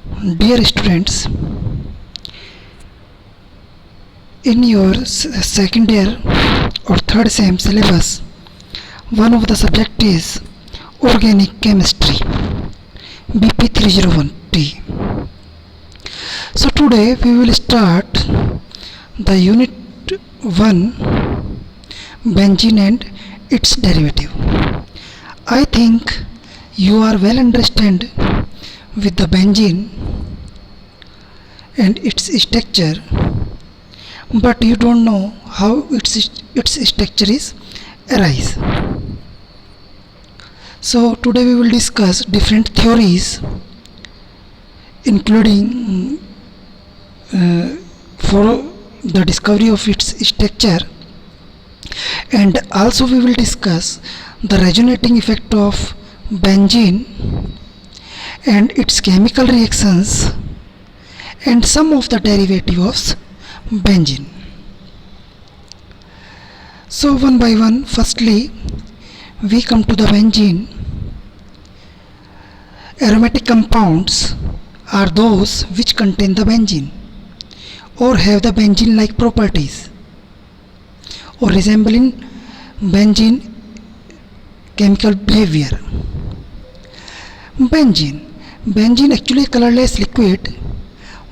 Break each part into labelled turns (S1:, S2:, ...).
S1: Dear students, in your second year or third sem syllabus, one of the subject is Organic Chemistry, BP 301T. So today we will start the unit 1, benzene and its derivative. I think you are well understand with the benzene and its structure, but you don't know how its structure is arise. So today we will discuss different theories, including for the discovery of its structure, and also we will discuss the resonating effect of benzene and its chemical reactions and some of the derivatives of benzene. So one by one, firstly we come to the benzene. Aromatic compounds are those which contain the benzene or have the benzene like properties or resembling benzene chemical behavior. Benzene actually colorless liquid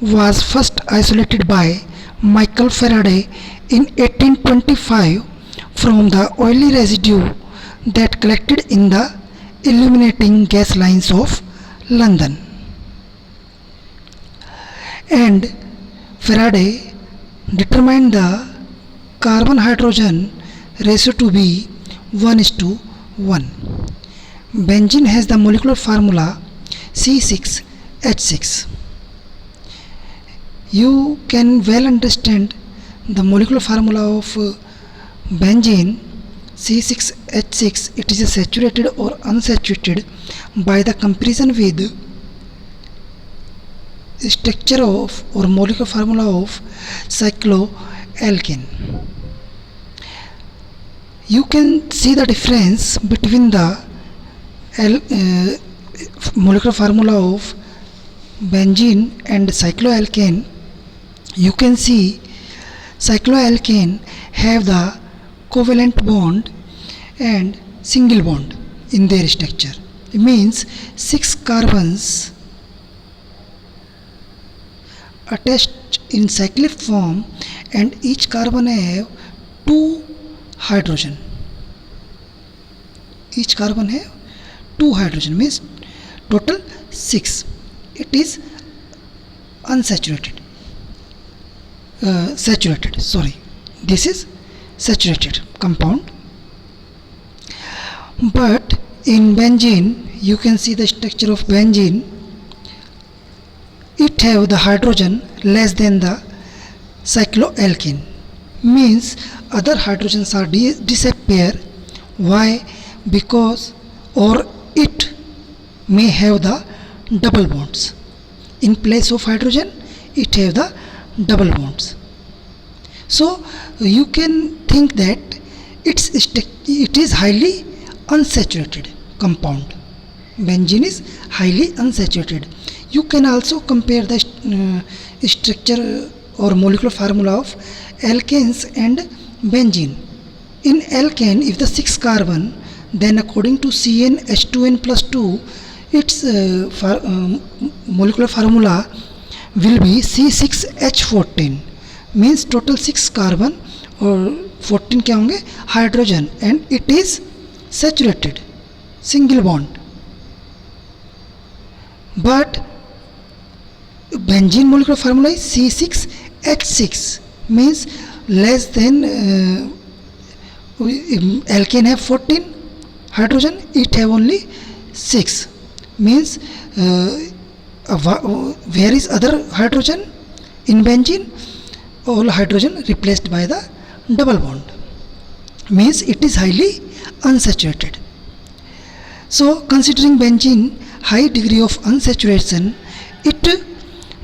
S1: was first isolated by Michael Faraday in 1825 from the oily residue that collected in the illuminating gas lines of London. And Faraday determined the carbon-hydrogen ratio to be 1:1. Benzene has the molecular formula C6H6. You can well understand the molecular formula of benzene C6H6. It is saturated or unsaturated by the comparison with structure of or molecular formula of cycloalkane. You can see the difference between the molecular formula of benzene and cycloalkane. You can see cycloalkane have the covalent bond and single bond in their structure. It means 6 carbons attached in cyclic form and each carbon have 2 hydrogen. Each carbon have 2 hydrogen, means total 6. It is unsaturated. This is saturated compound. But in benzene, you can see the structure of benzene. It have the hydrogen less than the cycloalkane, means other hydrogens are disappear. Why? Because or it may have the double bonds. In place of hydrogen, it have the double bonds. So you can think that it is highly unsaturated compound. Benzene is highly unsaturated. You can also compare the structure or molecular formula of alkanes and benzene. In alkane, if the 6 carbon, then according to CnH2n plus 2, its molecular formula will be C6H14, means total 6 carbon और 14 क्या होंगे hydrogen, and it is saturated, single bond. But benzene molecular formula is C6H6, means less than alkane have 14 hydrogen, it have only 6, means where is other hydrogen in benzene? All hydrogen replaced by the double bond, means it is highly unsaturated. So considering benzene high degree of unsaturation, it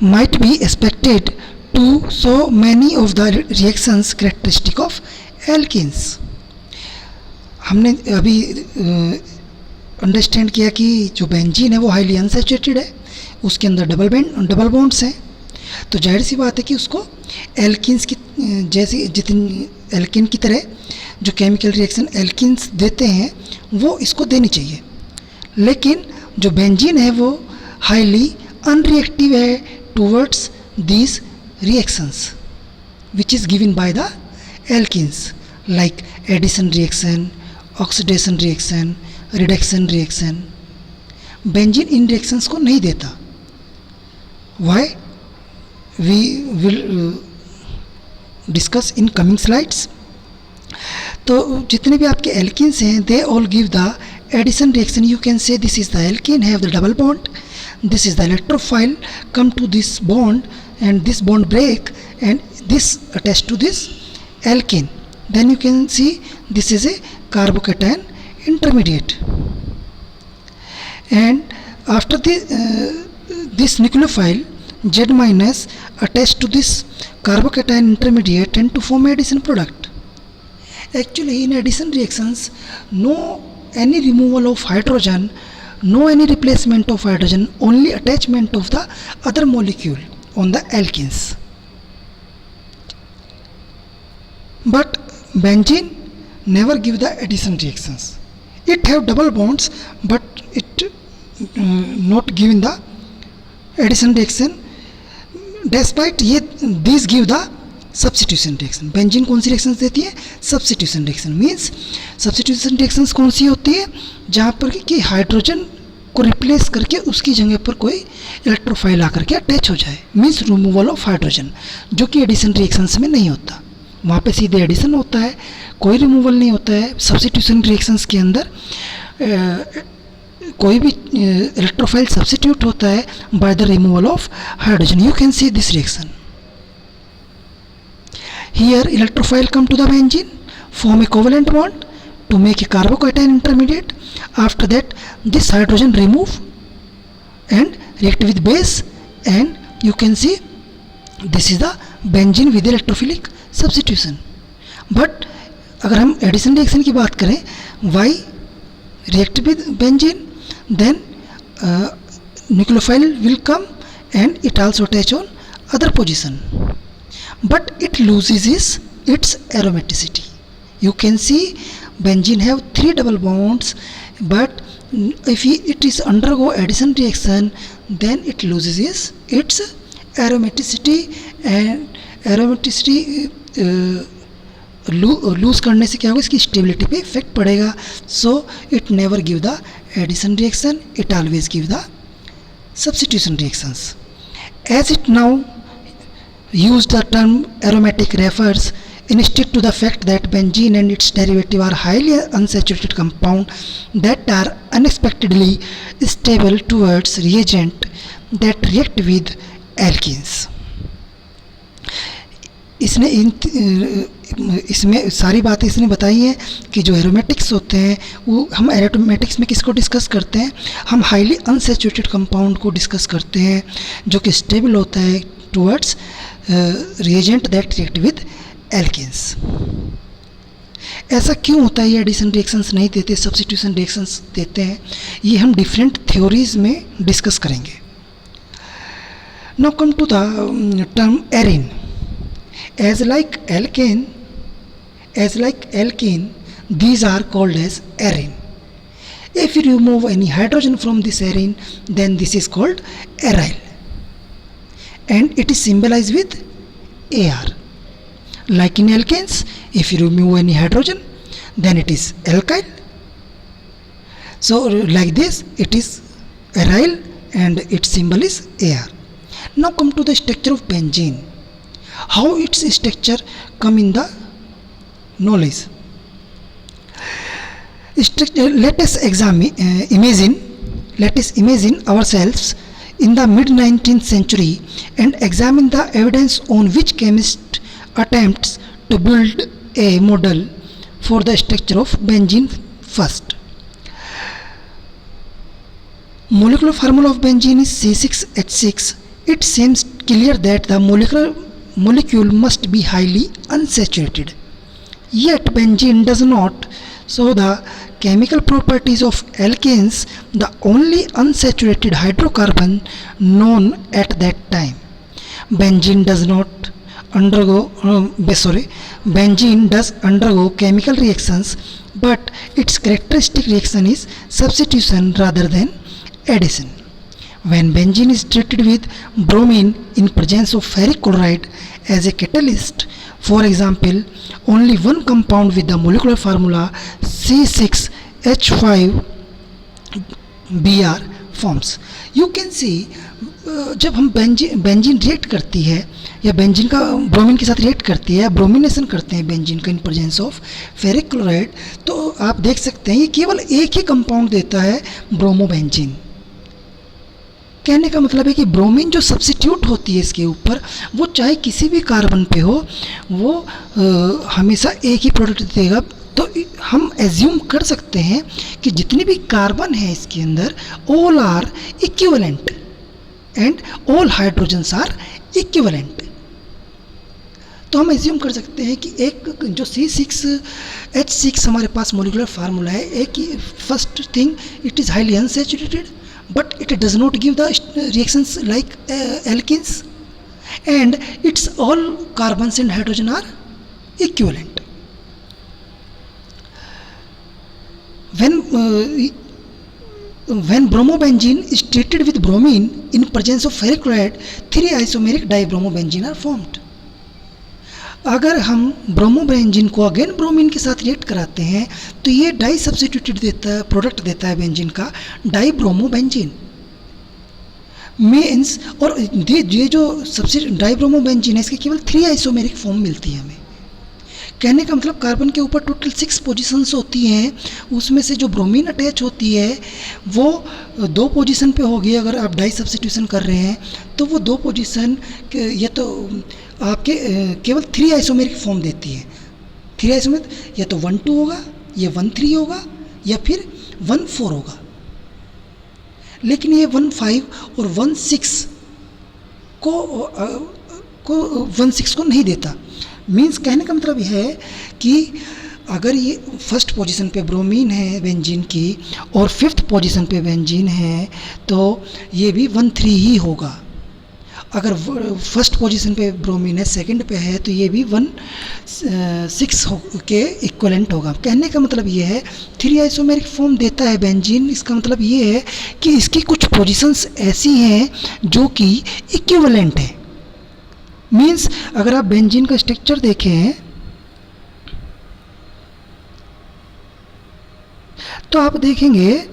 S1: might be expected to show many of the reactions characteristic of alkenes. हमने अभी understand किया कि जो benzene है वो highly unsaturated है उसके अंदर डबल बॉन्ड्स हैं, तो जाहिर सी बात है कि उसको एल्किन्स की जैसी जितनी एल्किन की तरह जो केमिकल रिएक्शन एल्किन्स देते हैं वो इसको देनी चाहिए। लेकिन जो बेंजीन है वो हाईली अनरिएक्टिव है towards these reactions which is given by the alkenes like addition reaction, oxidation reaction, reduction reaction. Benzene in reactions को नहीं देता। Why we will discuss in coming slides. तो जितने भी आपके एल्किन्स हैं they all give the addition reaction. You can say this is the alkene have the double bond, this is the electrophile come to this bond and this bond break and this attached to this alkene, then you can see this is a carbocation intermediate. And after this nucleophile Z minus attached to this carbocation intermediate and to form addition product. Actually in addition reactions no any removal of hydrogen, no any replacement of hydrogen, only attachment of the other molecule on the alkenes. But benzene never give the addition reactions. It have double bonds but it not giving the addition reaction. Despite ये these give the substitution reaction. Benzene कौन सी reactions देती है? Substitution reaction. Means substitution reactions कौन सी होती है? जहाँ पर कि हाइड्रोजन को रिप्लेस करके उसकी जगह पर कोई इलेक्ट्रोफाइल आकर के अटैच हो जाए, मीन्स रिमूवल ऑफ हाइड्रोजन, जो कि एडिशन रिएक्शंस में नहीं होता। वहाँ पे सीधे एडिशन होता है, कोई रिमूवल नहीं होता है। सब्स्टिट्यूशन रिएक्शंस के अंदर कोई भी इलेक्ट्रोफाइल सब्स्टिट्यूट होता है by the removal of hydrogen. You can see this reaction. Here electrophile come to the benzene, form a covalent bond to make a carbocation intermediate. After that this hydrogen remove and react with base and you can see this is the benzene with electrophilic substitution. But अगर हम addition reaction की बात करें, Y react with benzene, then nucleophile will come and it also attach on other position. But it loses its aromaticity. You can see benzene have 3 double bonds, but if it is undergo addition reaction then it loses its aromaticity, and aromaticity lose करने से क्या होगा, इसकी stability पे effect पड़ेगा. So it never give the addition reaction, it always give the substitution reactions. As it now use the term aromatic refers instead to the fact that benzene and its derivative are highly unsaturated compound that are unexpectedly stable towards reagent that react with alkenes. इसमें सारी बातें इसने बताई हैं कि जो aromatics होते हैं वो हम एरोमेटिक्स में किसको डिस्कस करते हैं, हम हाईली अनसैचुरेटेड कंपाउंड को डिस्कस करते हैं जो कि स्टेबल होता है towards reagent that react with alkenes. ऐसा क्यों होता है? ये एडिशन रिएक्शंस नहीं देते, सब्स्टिट्यूशन रिएक्शंस देते हैं. ये हम डिफरेंट थ्योरीज में डिस्कस करेंगे. Now come to the term arene. As like alkane, these are called as arene. If you remove any hydrogen from this arene, then this is called aryl, and it is symbolized with Ar. Like in alkanes, if you remove any hydrogen, then it is alkyl. So like this, it is aryl, and its symbol is Ar. Now come to the structure of benzene. How its structure come in the knowledge. Let us imagine ourselves in the mid-19th century and examine the evidence on which chemist attempts to build a model for the structure of benzene first. Molecular formula of benzene is C6H6. It seems clear that the molecule must be highly unsaturated. Yet benzene does not, so the chemical properties of alkanes, the only unsaturated hydrocarbon known at that time. Benzene does not undergo benzene does undergo chemical reactions, but its characteristic reaction is substitution rather than addition. When benzene is treated with bromine in presence of ferric chloride as a catalyst, for example, only one compound with the molecular formula C6H5Br forms. You can see जब हम benzene react करती है या benzene का bromine के साथ react करती है या ब्रोमिनेशन करते हैं बेंजीन का in presence of ferric chloride, तो आप देख सकते हैं ये केवल एक ही कंपाउंड देता है, ब्रोमोबेंजीन। कहने का मतलब है कि ब्रोमीन जो सब्स्टिट्यूट होती है इसके ऊपर, वो चाहे किसी भी कार्बन पे हो, वो हमेशा एक ही प्रोडक्ट देगा। तो हम एज्यूम कर सकते हैं कि जितने भी कार्बन है इसके अंदर, all are equivalent and all hydrogens are equivalent. तो हम एज्यूम कर सकते हैं कि एक जो C6H6 हमारे पास मोलिकुलर फार्मूला है, एक first thing it is highly unsaturated, but it does not give the reactions like alkenes, and its all carbons and hydrogen are equivalent. When bromobenzene is treated with bromine in presence of ferric chloride, 3 isomeric dibromobenzene are formed. अगर हम bromobenzene को again bromine के साथ react कराते हैं तो ये die substituted देता है, प्रोडक्ट देता है बेंजीन का, डाई ब्रोमोबेंजीन मीन्स। और ये जो डाई ब्रोमोबेंजीन है इसके केवल 3 आइसोमेरिक फॉर्म मिलती है हमें। कहने का मतलब कार्बन के ऊपर टोटल 6 पोजीशंस होती हैं, उसमें से जो ब्रोमीन अटैच होती है वो 2 पोजीशन पे होगी। अगर आप डाई सब्स्टिट्यूशन कर रहे हैं तो वो 2 पोजीशन या तो आपके केवल 3 आइसोमेरिक फॉर्म देती है। 3 आइसोमेरिक या तो 1,2 होगा, या 1,3 होगा, या फिर 1,4 होगा। लेकिन ये 1,5 और 1,6 को नहीं देता। मीन्स कहने का मतलब यह है कि अगर ये फर्स्ट पोजीशन पे ब्रोमीन है बेंजीन की और 5th पोजीशन पे बेंजीन है, तो ये भी 1,3 ही होगा। अगर फर्स्ट पोजीशन पे ब्रोमीन है, सेकंड पे है, तो ये भी 1,6 के इक्वलेंट होगा। कहने का मतलब ये है 3 आइसोमेरिक फॉर्म देता है बेंजीन। इसका मतलब ये है कि इसकी कुछ पोजीशंस ऐसी हैं जो कि इक्विवेलेंट है। मीन्स अगर आप बेंजीन का स्ट्रक्चर देखें तो आप देखेंगे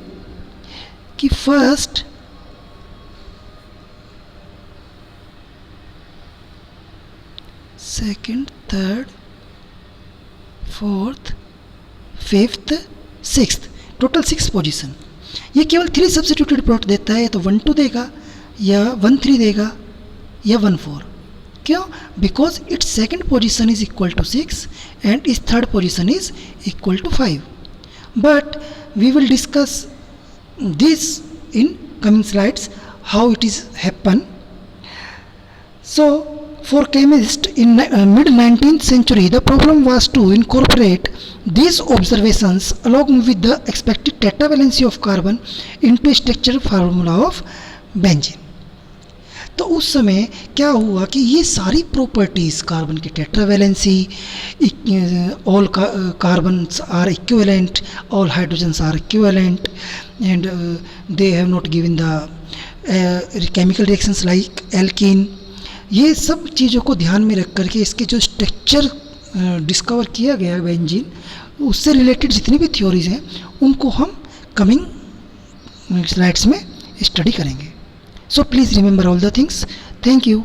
S1: कि first, second, third, fourth, 5th, 6th, total 6 position. ये केवल 3 सब्स्टिट्यूटेड प्रोडक्ट देता है, तो 1,2 देगा, या 1,3 देगा, या 1,4। क्यों? Because its second position is equal to 6 and is third position is equal to 5। But we will discuss this in coming slides how it is happen. So for chemists in mid-19th century, the problem was to incorporate these observations along with the expected tetravalency of carbon into a structural formula of benzene. तो उस समय क्या हुआ कि ये सारी properties carbon की tetravalency, all carbons are equivalent, all hydrogens are equivalent, and they have not given the chemical reactions like alkene. ये सब चीज़ों को ध्यान में रख करके इसके जो स्ट्रक्चर डिस्कवर किया गया बेंजीन, उससे रिलेटेड जितनी भी थ्योरीज हैं उनको हम कमिंग स्लाइड्स में स्टडी करेंगे। So please remember all the things. Thank you.